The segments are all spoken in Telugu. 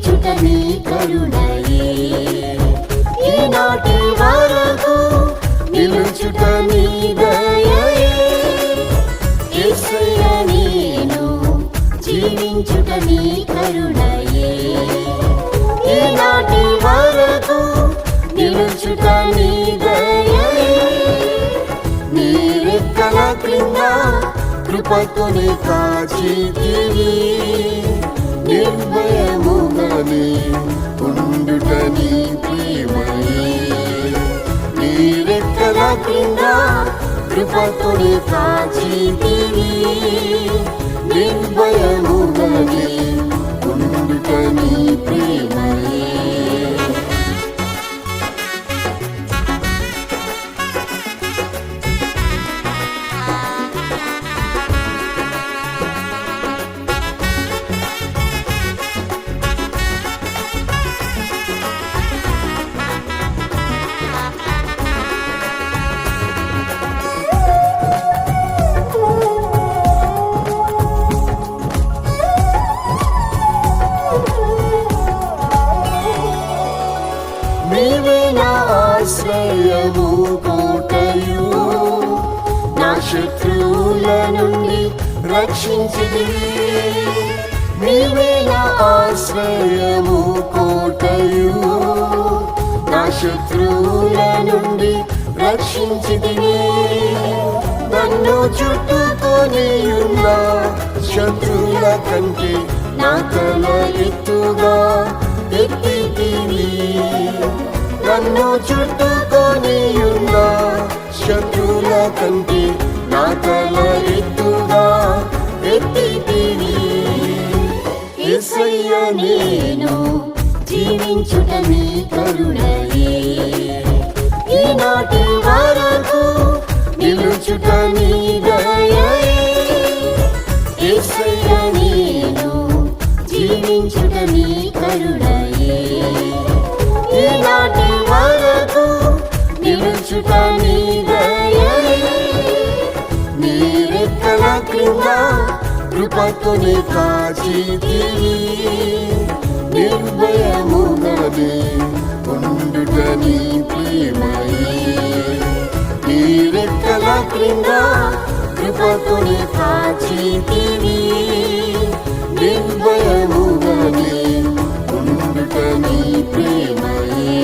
జీవించుట నీ కరుణయే ఈనాటి వరకు నిలుచుట నీ దయయే యేసయ్య నేను జీవించుట నీ కరుణయే ఈనాటి వరకు నిలుచుట నీ దయయే నీ రెక్కల క్రింద కృపతోనే కాచితివి నిర్భయముగానే ఉండుట నీ ప్రేమయే నీ రెక్కల క్రింద కృపతోనే కాచితివి నిర్భయముగానే ఉండుట నీ ప్రేమయే నీవే నా ఆశ్రయము కోటయు నా శత్రువుల నుండి రక్షించితివి నీవే నా ఆశ్రయము కోటయు నా శత్రువుల నుండి రక్షించితివి నన్ను చుట్టుకొని ఉన్న శత్రువుల కంటే నా తల ఎత్తుగా ఎత్తితివి నన్ను చుట్టుకొని ఉన్న శత్రువుల కంటే నా తల ఎత్తుగా ఎత్తితివి యేసయ్య నేను జీవించుట నీ కరుణయే ఈనాటి వరకు నిలుచుట నీ దయయే యేసయ్య నేను జీవించుట నీ కరుణయే ఈనాటి వరకు నిలుచుట నీ దయయే నీ రెక్కల క్రింద కృపతోనే కాచితివి నిర్భయముగానే ఉండుట నీ ప్రేమయే నీ రెక్కల క్రింద కృపతోనే కాచితివి నిర్భయముగానే ఉండుట నీ ప్రేమయే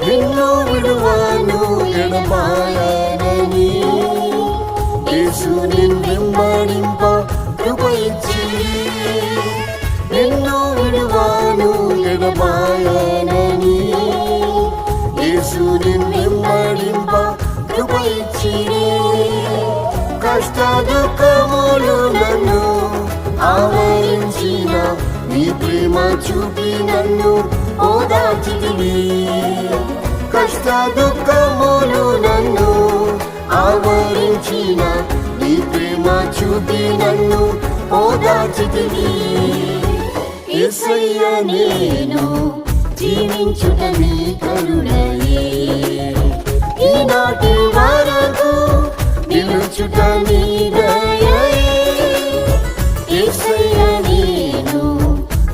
నిన్ను విడువను ఎడబాయనని యేసు నిన్నెంబడింప కృప ఇచ్చి నిన్ను విడువను ఎడబాయనని యేసు నిన్నెంబడింప కృప ఇచ్చి కష్ట దుఃఖములు నన్ను ఆవరించిన నీ ప్రేమ చూపి నన్ను ఓదార్చితివి కష్ట దుఃఖములు నన్ను ఆవరించిన నీ ప్రేమ చూపి నన్ను ఓదార్చితివి యేసయ్య నేను జీవించుట నీ కరుణయే ఈనాటి వరకు నిలుచుట నీ దయయే యేసయ్య నేను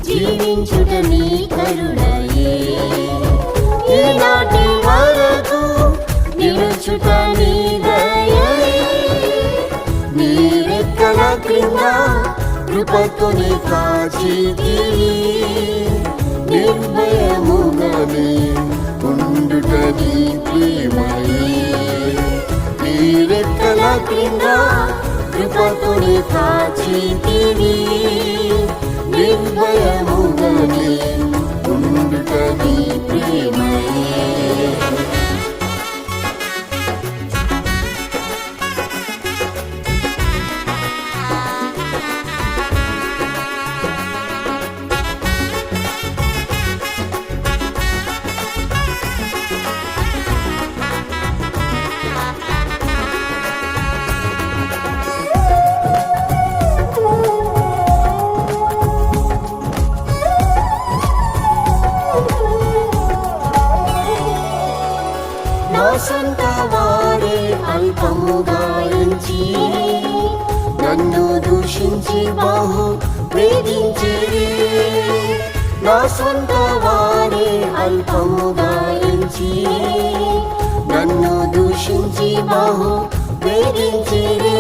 జీవించుట నీ కరుణయే ఈనాటి వరకు నిలుచుట నీ దయయే నీ రెక్కల క్రింద కృపతోనే కాచితివి నిర్భయముగానే ఉండుట నీ ప్రేమయే నీ రెక్కల క్రింద కృపతోనే కాచితివి నిర్భయముగానే ఉండుట నీ ప్రేమయే. నా సొంత వారే అల్పముగా ఎంచి నన్ను దూషించి బహు వేధించిరి. నా సొంత వారే అల్పముగా ఎంచి నన్ను దూషించి బహు వేధించిరి.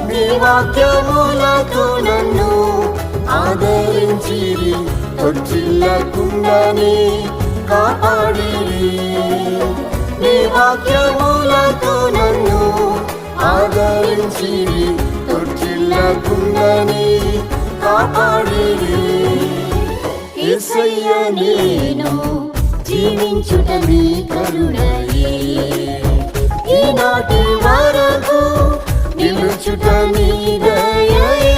నీ వాక్యములతో నన్ను ఆదరించిరి, తొట్టిల్లకుండానే కాపాడిరి. నీ వాక్యములతో నన్ను ఆదరించిరి, తొట్టిల్లకుండానే కాపాడిరి. యేసయ్య నేను జీవించుట నీ కరుణయే, ఈనాటి వరకు నిలుచుట నీ దయయే.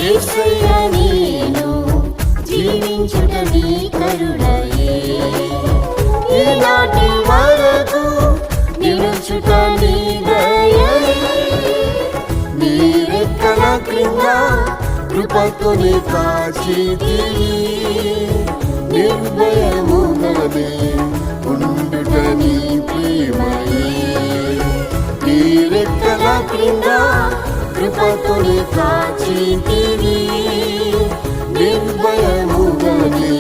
యేసయ్య నేను జీవించుట నీ కరుణయే, ఈనాటి వరకు నిలుచుట నీ దయయే. నీ రెక్కల క్రింద కృపతోనే కాచితివి, నిర్భయముగానే ఉండుట నీ ప్రేమయే. నీ రెక్కల క్రింద కృపతోనే కాచితివి, నిర్భయముగానే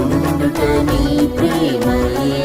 ఉండుట నీ ప్రేమయే.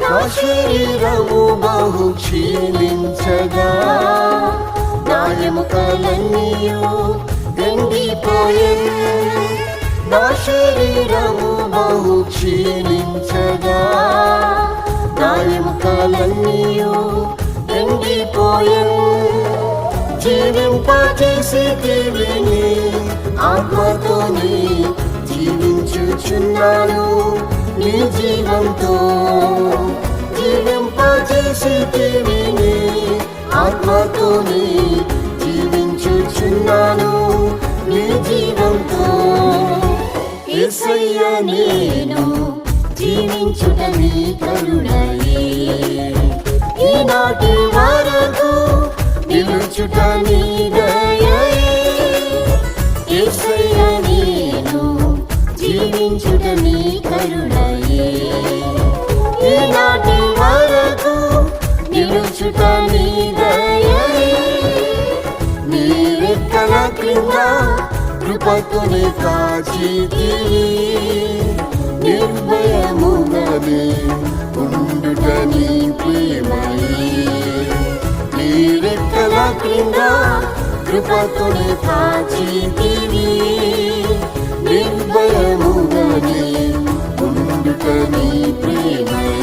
నా శరీరము బహు క్షీణించగా, నా ఎముకలన్నీయు ఎండిపోయెను. నా శరీరము బహు క్షీణించగా, నా ఎముకలన్నీయు ఎండిపోయెను. జీవింపచేసితివి నీ ఆత్మతోనే జీవించుచున్నాను నీ జీవంతో. జీవింపచేసితివి నీ ఆత్మతోనే జీవించుచున్నాను నీ జీవంతో. యేసయ్య నేను జీవించుట నీ కరుణయే, ఈనాటి వరకు నిలుచుట నీ దయయే. యేసయ్య నేను జీవించుట నీ కరుణయే, ఈనాటి వరకు నిలుచుట నీ దయయే. నీ రెక్కల క్రింద కృపతోనే కాచితివి, నిర్భయముగానే ఉండుట నీ ప్రేమయే. నీ రెక్కల క్రింద కృపతోనే కాచితివి, నిర్భయముగానే ఉండుట నీ ప్రేమయే.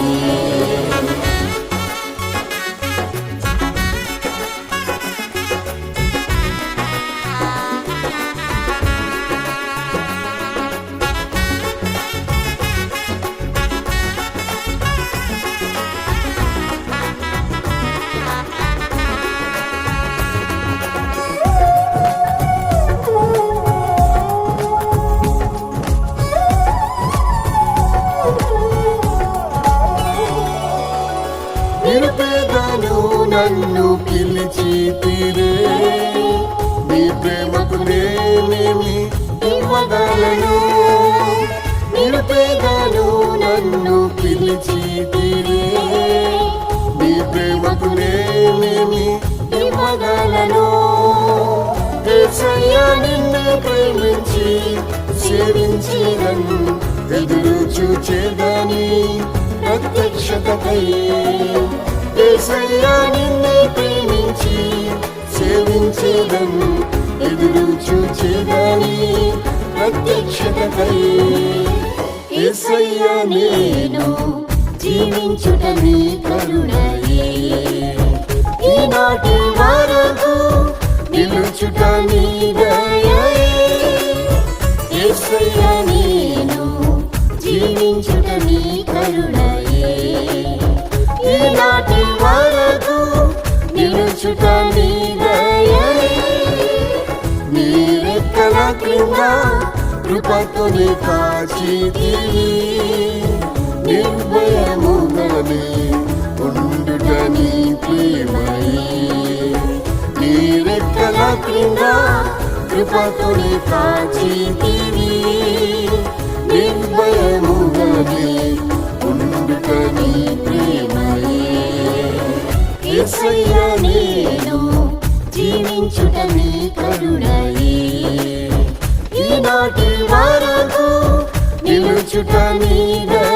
నిరుపేదను నన్ను పిలిచితిరే, నీ ప్రేమకు నేనేమి ఇవ్వగలను? నిరుపేదను నన్ను పిలిచితిరే, నీ ప్రేమకు నేనేమి ఇవ్వగలను? యేసయ్యా నిన్నే ప్రేమించి సేవించేదను, ఎదురు చూచేదని ప్రత్యక్షతకై. యేసయ్యా నిన్నే ప్రేమించి సేవించేదను, ఎదురు చూచేదని ప్రత్యక్షతకై. యేసయ్యా నేను జీవించుట నీ కరుణయే, ఈనాటి వరకు నిలుచుట నీ దయయే. యేసయ్యా నేను జీవించుట నీ కరుణయే, ఈనాటి వరకు నిలుచుట నీ దయయే. నీ రెక్కల క్రింద కృపతోనే కాచితివి, నిర్భయముగానే ఉండుట నీ ప్రేమయే. నీ రెక్కల క్రింద కృపతోనే కాచితివి, నిర్భయముగానే ఉండుట నీ ప్రేమయే. యేసయ్యా నేను జీవించుట నీ కరుణయే, ఈనాటి వరకు నిలుచుట నీ దయయే.